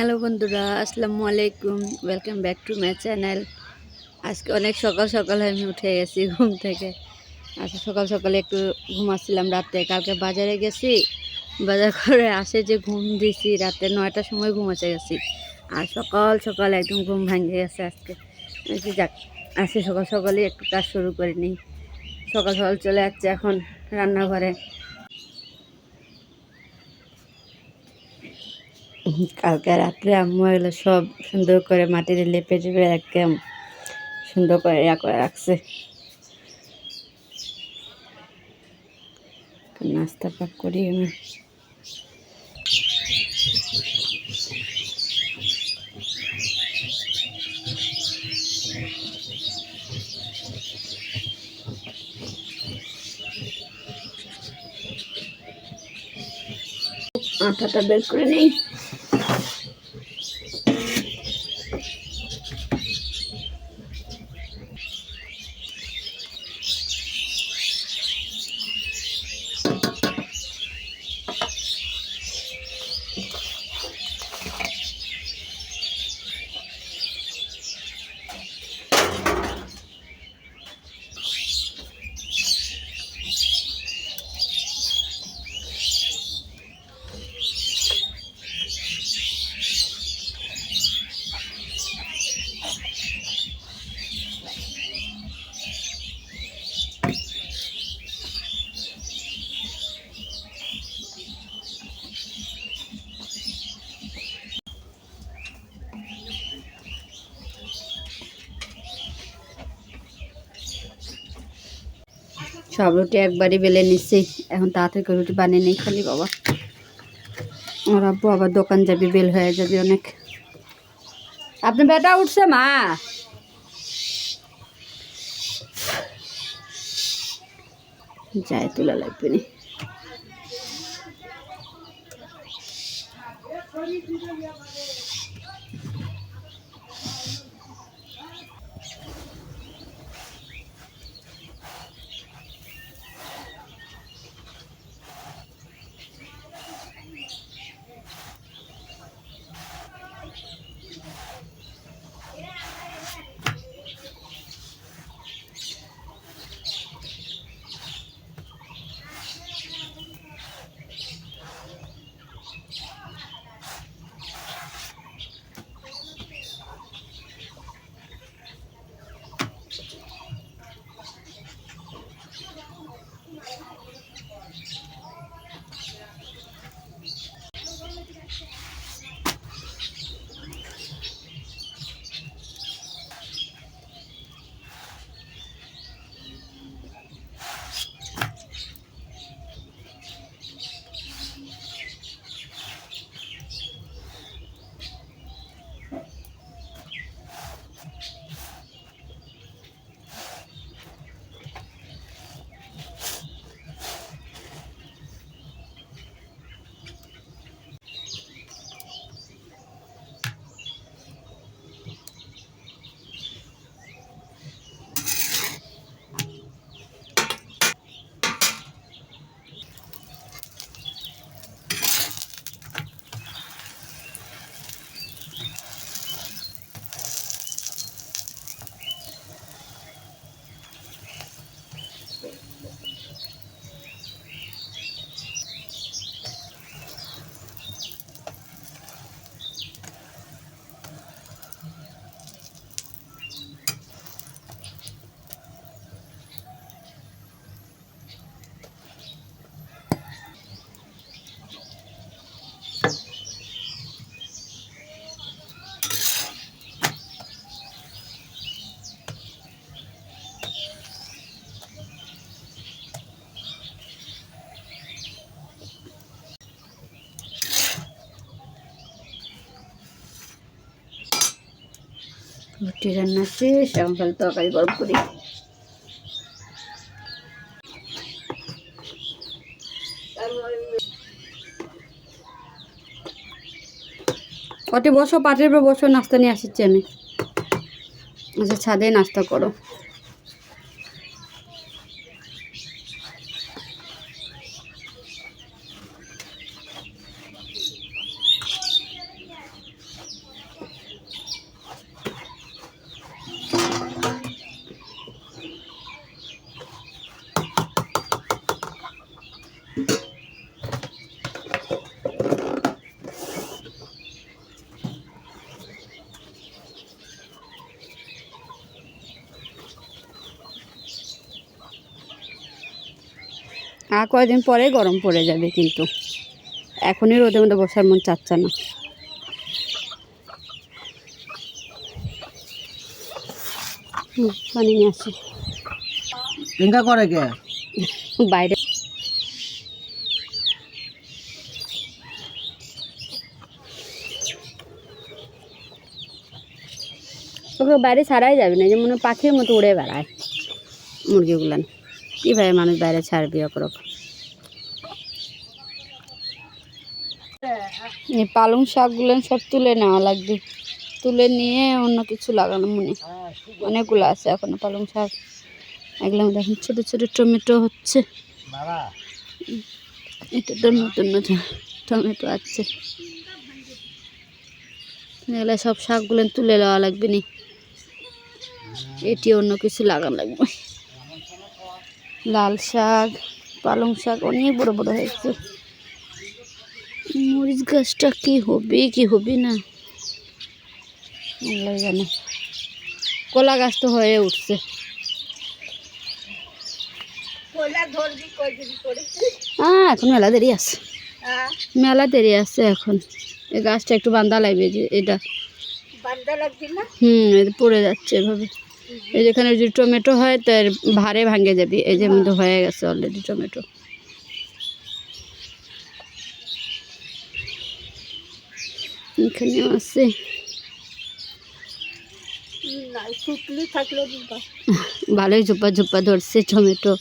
Hello বন্ধুরা, আসসালামু আলাইকুম। Welcome back to my channel. আজকে অনেক সকাল সকাল আমি উঠে গেছি ঘুম থেকে। আজকে সকাল সকালে একটু ঘুমাচ্ছিলাম রাতে। কালকে বাজারে গেছি, বাজার করে আসে যে ঘুম দিছি রাতে 9টার সময় ঘুমাতে গেছি। আর সকাল সকাল একদম ঘুম ভেঙে গেছে আজকে। যাক, আজকে সকাল সকালই একটু কাজ শুরু করে নিই। সকাল সকাল চলে যাচ্ছে এখন রান্নাঘরে। কালকে রাত্রে আম্মু এগুলো সব সুন্দর করে মাটিতে লেপে চেপে একদম সুন্দর করে করে রাখছে। নাস্তা পাক করি আমি। আটাটা বের করে নেই। সব রুটি একবারই বেলে নিচ্ছি। এখন তাড়াতাড়ি করে রুটি বানিয়ে নেই খালি বাবা। আমার আব্বু আবার দোকান যাবি, বেল হয়ে যাবে অনেক। আপনার বেটা উঠছে মা? যায় তোলা লাগবে না। রুটি রান্না শেষ, এখন খালি তরকারি গরম করি। ওটি বসো, পাটের উপর বসো, নাস্তা নিয়ে আসছি আমি। আচ্ছা, ছাদে নাস্তা করো। আর কয়েকদিন পরে গরম পড়ে যাবে, কিন্তু এখনই রোদের মধ্যে বসার মন চাচ্ছে না। পানি নিয়ে আসি করে কে বাইরে। ওকে বাইরে ছাড়াই যাবে না, যেমন পাখির মতো উড়ে বেড়ায় মুরগিগুলান। কীভাবে মানুষ বাইরে ছাড়বি ওপরক? এই পালং শাকগুলো সব তুলে নেওয়া লাগবে, তুলে নিয়ে অন্য কিছু লাগানো মনে। অনেকগুলো আছে এখনো পালং শাক। এগুলো দেখুন ছোটো ছোটো টমেটো হচ্ছে, এটা তো নতুন নতুন টমেটো আছে। এগুলো সব শাকগুলো তুলে নেওয়া লাগবে নি, এটি অন্য কিছু লাগানো লাগবে। লাল শাক, পালং শাক অনেক বড় বড় হয়েছে। মরিচ গাছটা কি হবে না আল্লাহ জানে। কলা গাছ তো হয়ে উঠছে। এখন মেলা দেরি আছে, মেলা দেরি আছে এখন। এই গাছটা একটু বান্ধা লাগবে, যে এটা এটা পড়ে যাচ্ছে এভাবে। এই যেখানে যদি টমেটো হয় তার ভারে ভাঙে যাবে। এই যে মধ্যে হয়ে গেছে অলরেডি টমেটো। এখানেও আছে, ভালোই ঝোপা ঝোপা ধরছে টমেটো।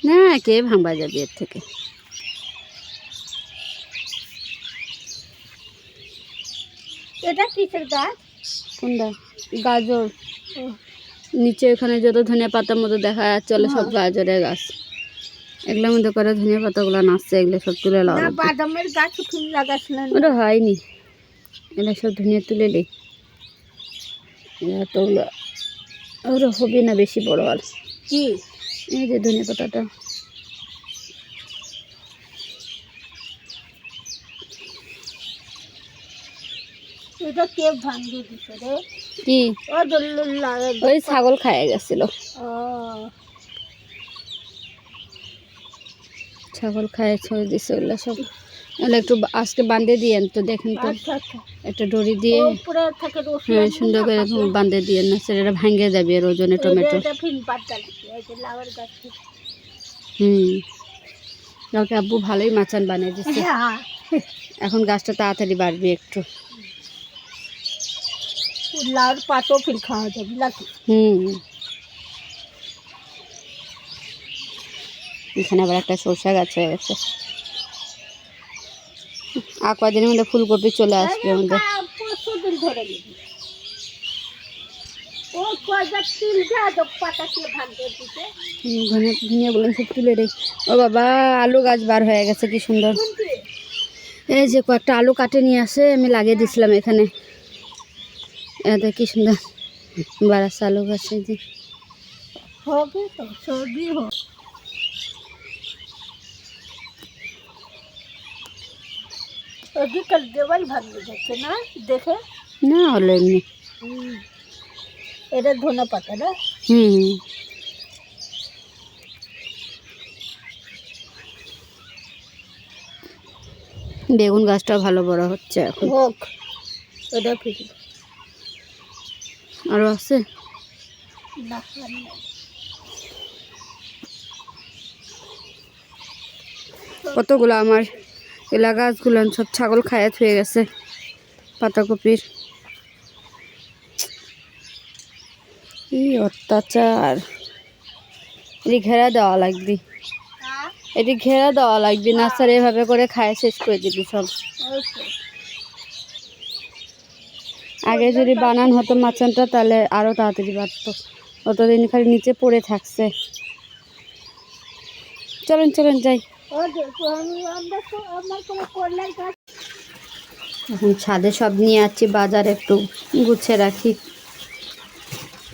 না কে ভাঙবা যাবে এর থেকে। এটা কিসের গাছ? কোনটা? গাজর। নিচে ওখানে যত ধনিয়া পাতার মতো দেখা যাচ্ছে সব গাজরের গাছ। এগুলোর মধ্যে করে ধনিয়া পাতাগুলো নাচছে, এগুলো সব তুলে না লাগাবো। বাদামের গাছ তুমি লাগাছিলেন? ওটা হয়নি, এগুলো সব ধনিয়া তুলে নেই। এতগুলো ওরা হবে না বেশি বড়। আর কি এই যে ধনিয়া পাতাটা, এটা কে ভাঙিয়ে দিছে রে? কি ওই ছাগল খায় গেছিল, ছাগল খায় ছড়ে দিছে ওগুলো সব। এগুলো একটু আজকে বাঁধে দিয়েন তো, দেখেন তো একটা দড়ি দিয়ে। হ্যাঁ সুন্দর করে বাঁধে দিয়ে, না সেটা ভাঙে যাবে এর ওজনে টমেটো। কালকে আব্বু ভালোই মাচান বানিয়ে দিচ্ছে, এখন গাছটা তাড়াতাড়ি বাড়বে একটু। লাউর পাতও ফির খাওয়া যাবে নাকি? এখানে আবার একটা সরষা গাছ হয়ে গেছে। আর কয়দিনের মধ্যে ফুলকপি চলে আসবে আমাদের। ধনিয়া বলেন সব তুলে রে। ও বাবা আলু গাছ বার হয়ে গেছে, কি সুন্দর। এই যে কয়েকটা আলু কাটে নিয়ে আসে, আমি লাগিয়ে দিছিলাম এখানে। এটা কি সুন্দর বাড়াচ্ছে আলু গাছ। এই যে হবে তো সবই হোক। ওদিকে দেওয়াল ভাঙতে যাচ্ছে না দেখে? না হলো এমনি। এটা ধনে পাতা না? বেগুন গাছটা ভালো বড় হচ্ছে এখন। হোক, এটা ঠিক আরো আছে না। কতগুলো আমার এলা গাছগুলো সব ছাগল খায়া থুয়ে গেছে। পাতাকপির কি অত্যাচার! এটি ঘেরা দেওয়া লাগবে, এটি ঘেরা দেওয়া লাগবে না স্যার, এভাবে করে খায় শেষ করে দিবি সব। আগে যদি বানান হতো মাচানটা তাহলে আরো তাড়াতাড়ি বাড়তো, অতদিন খালি নিচে পড়ে থাকছে। চলেন চলেন যাই। এখন ছাদে সব নিয়ে যাচ্ছি বাজারে, একটু গুছিয়ে রাখি।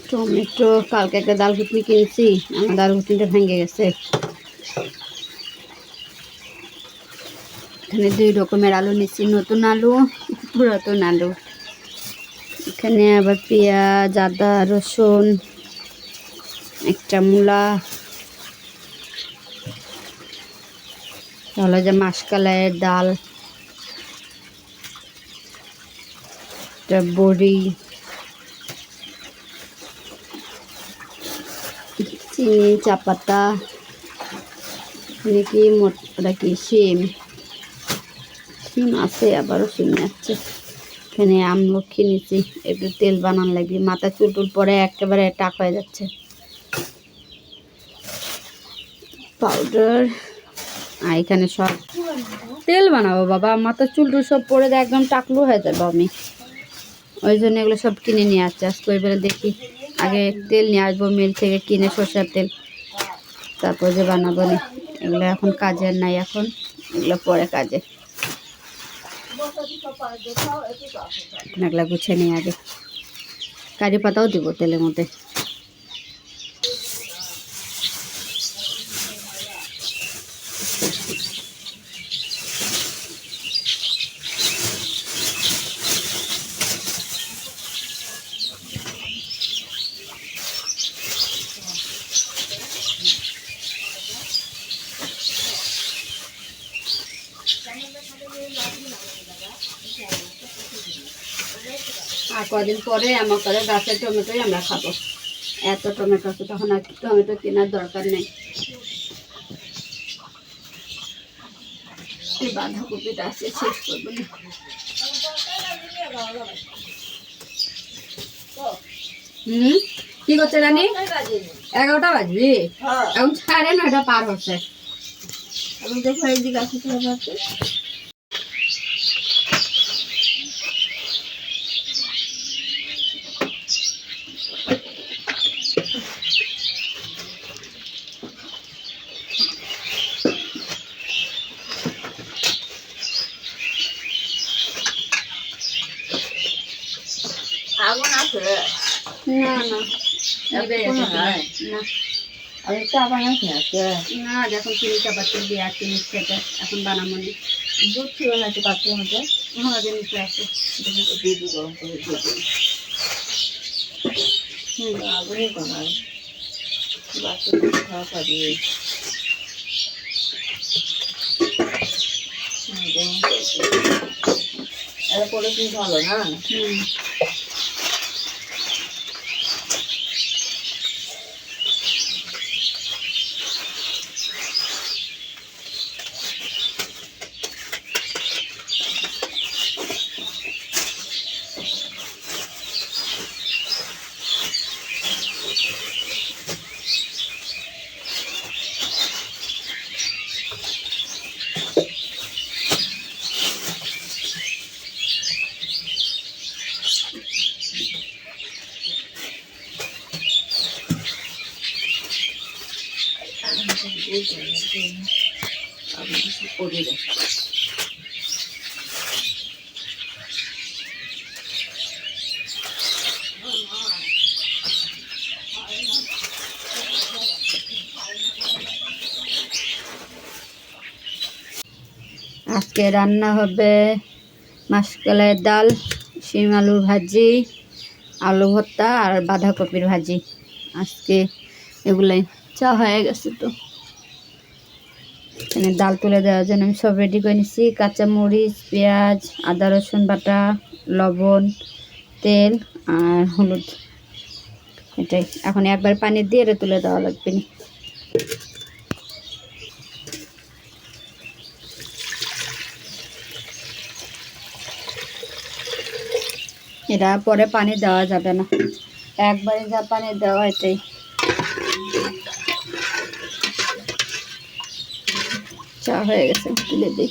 টমেটো, কালকে একটা ডাল ঘুটনি কিনছি, আমার ডাল ঘুটনিটা ভেঙে গেছে। এখানে 2 রকমের আলু নিচ্ছি, নতুন আলু, পুরাতন আলু। এখানে আবার পেঁয়াজ, আদা, রসুন, একটা মূলা, তাহলে যে মাসকালাইয়ের ডাল, একটা বড়ি, চিনি, চা পাতা, নাকি ওটা কি শিম, শিম আছে, আবারও শিম যাচ্ছে। এখানে আমলক্ষী নিচ্ছি, একটু তেল বানান লাগবে, মাথা চুল টুল পরে একেবারে টাক হয়ে যাচ্ছে। পাউডার, আর এখানে সব তেল বানাবো বাবা, মাথা চুল টুল সব পরে একদম টাকলু হয়ে যাবো আমি, ওই জন্য এগুলো সব কিনে নিয়ে আসছি। আজকে এবারে দেখি, আগে তেল নিয়ে আসবো মিল থেকে কিনে, সরষের তেল, তারপর যে বানাবো না। এগুলো এখন কাজের নাই, এখন এগুলো পরে কাজে। এগুলো গুছিয়ে নিয়ে আগে, কারি পাতাও দিব তেলের মধ্যে। আর কদিন পরে আমার করে গাছের টমেটোই আমরা খাবো। এত টমেটো আছে, তখন আর টমেটো কেনার দরকার নেই। এই বাঁধাকপিটা আছে, শেষ করবো না। কি করছে রানী? 11টা বাজবি, এখন 9:30 পার হচ্ছে। আমি দেখো এই দিকে আসতে হবে। আগুন আছে না না, আমি চা বানাচ্ছি আছে না, যখন চিনি চাপাতি দিয়ে আর চিনি খেতে এখন বানাবো নি। দুধ ছিল না একটু পাত্রের মধ্যে হ্যাঁ, জিনিস আছে। দিয়ে দিই গরম করে দিয়ে দিই আগুনই কমাই বাচ্চাদের খাওয়া খাবিয়ে এটা করে কি ভালো না আজকে রান্না হবে মাসকলাইয়ের ডাল, শিম আলুর ভাজি, আলু ভর্তা আর বাঁধাকপির ভাজি। আজকে এগুলাই চা হয়ে গেছে। তো এখানে ডাল তুলে দেওয়ার জন্য আমি সব রেডি করে নিচ্ছি, কাঁচামরিচ, পেঁয়াজ, আদা রসুন বাটা, লবণ, তেল আর হলুদ। এটাই এখন একবার পানি দিয়ে এটা তুলে দেওয়া লাগবে না। এটা পরে পানি দেওয়া যাবে না, একবারে যা পানি দেওয়া এটাই। চা হয়ে গেছে, তুলে দিই।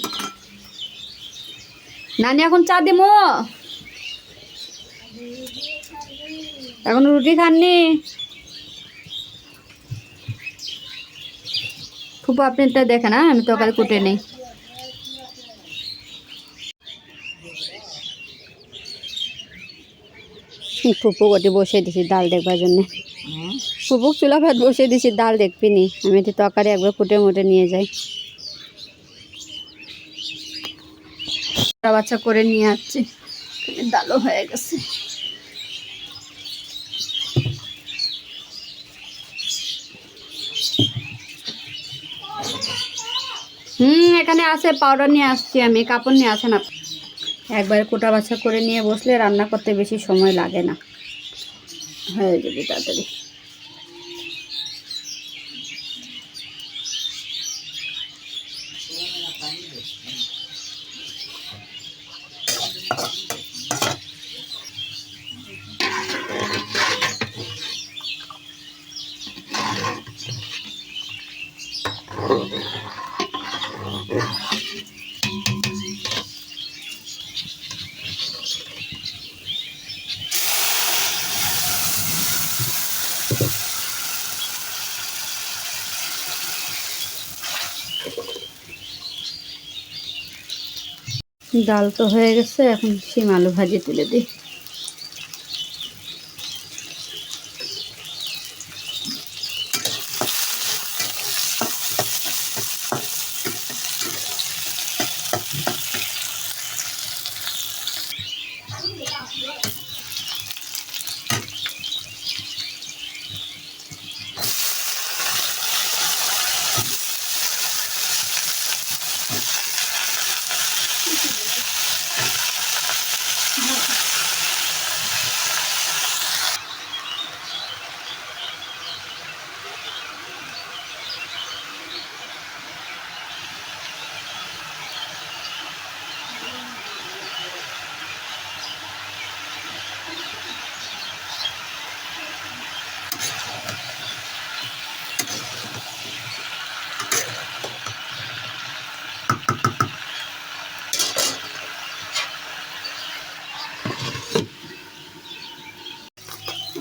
নানি এখন চা দিমো, এখন রুটি খাননি? ফুপু আপনারটা দেখে না, আমি তরকারি কুটে নেই। ফুপু গটি বসে দিছি ডাল দেখবার জন্য। ফুপু চুলা ভাত বসে দিছি, ডাল দেখবি নি, আমি একটু তরকারি একবার কুটে মুটে নিয়ে যাই। বাচ্চা করে নিয়ে আসছি, ডালও হয়ে গেছে। এখানে আছে, পাউডার নিয়ে আসছি আমি, কাপড় নিয়ে আসেন আপনি। একবারে কোটা বাছা করে নিয়ে বসলে রান্না করতে বেশি সময় লাগে না, হয়ে যাবে তাড়াতাড়ি। ডাল তো হয়ে গেছে, এখন শিম আলু ভাজি তুলে দিই।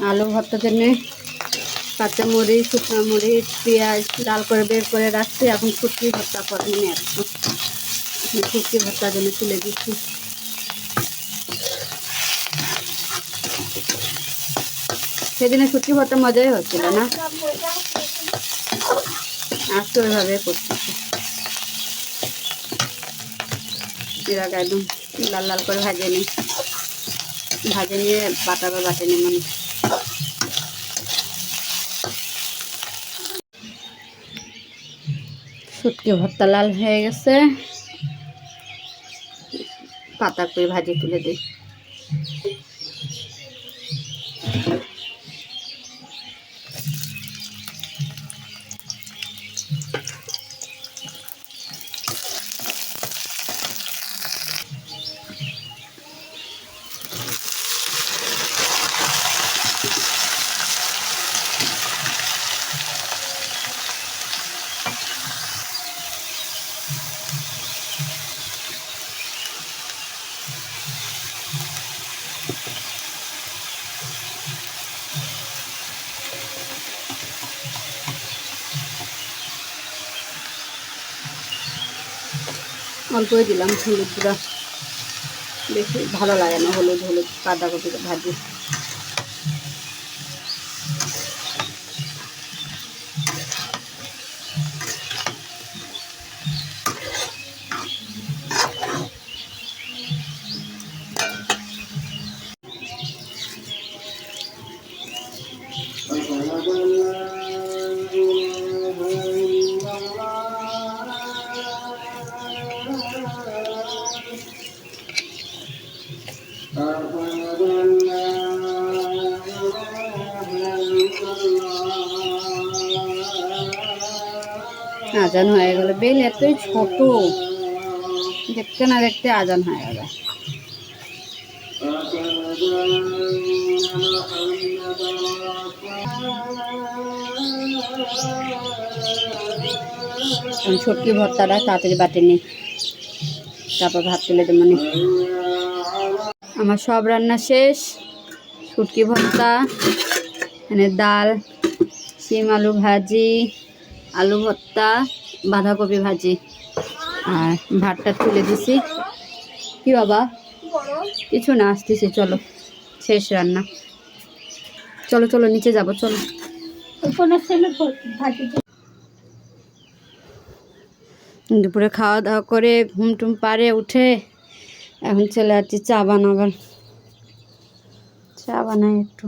আলু ভর্তার জন্য কাঁচামরিচ, শুকনো মরিচ, পেঁয়াজ লাল করে বের করে রাখছি। এখন শুটকি ভর্তা করে নিয়ে আসছি, শুটকি ভর্তার জন্য তুলে দিচ্ছি। সেদিনে শুটকি ভর্তা মজাই হচ্ছিল না, আজকে ওইভাবে করতেছি। এর আগে একদম লাল লাল করে ভাজে নিই, ভাজে নিয়ে বাটা বা বাটে নিই মানে। শুটকি ভর্তা লাল হয়ে গেছে, পাতা করে ভাজি তুলে দিই। অল্পই দিলাম হলুদ গুঁড়া, বেশি ভালো লাগে না হলুদ হলুদ বাঁধাকপির ভাজি। আজান হয়ে গেল, বেল এতই ছোট, দেখতে না দেখতে আজান হয়ে গেল। শুটকি ভর্তাটা তাড়াতাড়ি বাটে নিই, তারপর ভাত তুলে দেবো। মানে আমার সব রান্না শেষ, শুটকি ভর্তা, এখানে ডাল, শিম আলু ভাজি, আলু ভর্তা, বাঁধাকপি ভাজি, আর ভাতটা তুলে দিছি। কি বাবা? কিছু না, আসতেছি, চলো শেষ রান্না। চলো চলো নিচে যাবো, চলো। দুপুরে খাওয়া দাওয়া করে ঘুম টুম পারে উঠে এখন চলে যাচ্ছি চা বানাবার। চা বানাই একটু।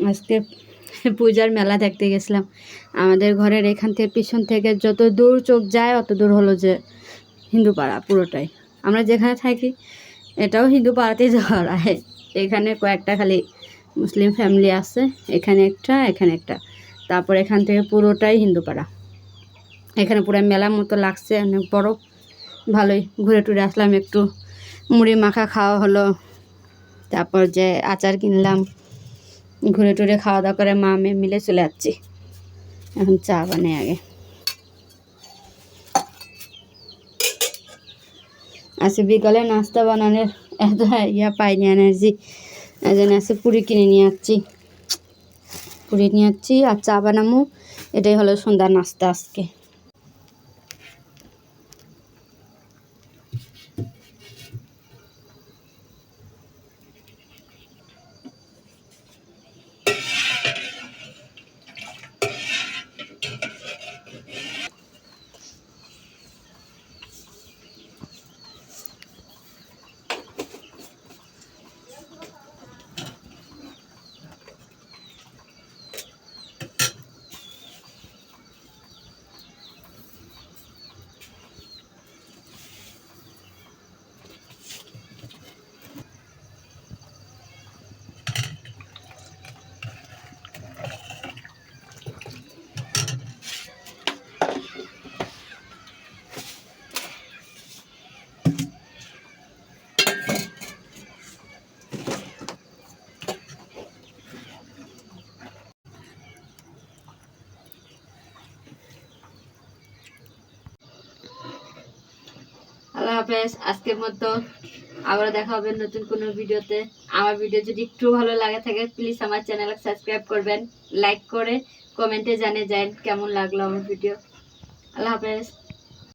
আজকে পূজার মেলা দেখতে গেছিলাম। আমাদের ঘরের এখান থেকে পিছন থেকে যত দূর চোখ যায় অত দূর হলো যে হিন্দু পাড়া পুরোটাই। আমরা যেখানে থাকি এটাও হিন্দু পাড়াতেই যাওয়া হয়। এখানে কয়েকটা খালি মুসলিম ফ্যামিলি আছে, এখানে একটা, তারপর এখান থেকে পুরোটাই হিন্দু পাড়া। এখানে পুরো মেলার মতো লাগছে, অনেক বড়, ভালোই ঘুরে টুরে আসলাম। একটু মুড়ি মাখা খাওয়া হলো, তারপর যে আচার কিনলাম, ঘুরে টুরে খাওয়া দাওয়া করে মা মেয়ে মিলে চলে যাচ্ছি। এখন চা বানাই আগে। আজকে বিকালে নাস্তা বানানোর এত পাইনি এনার্জি, এই জন্য আজকে পুরি কিনে নিয়ে যাচ্ছি আর চা বানাবো। এটাই হলো সন্ধ্যার নাস্তা আজকে। আল্লাহ হাফেজ। আজকের মতো আবার দেখা হবে নতুন কোনো ভিডিওতে। আমার ভিডিও যদি একটু ভালো লাগে থাকে প্লিজ আমার চ্যানেলকে সাবস্ক্রাইব করবেন, লাইক করে কমেন্টে জানিয়ে যান কেমন লাগলো আমার ভিডিও। আল্লাহ হাফেজ।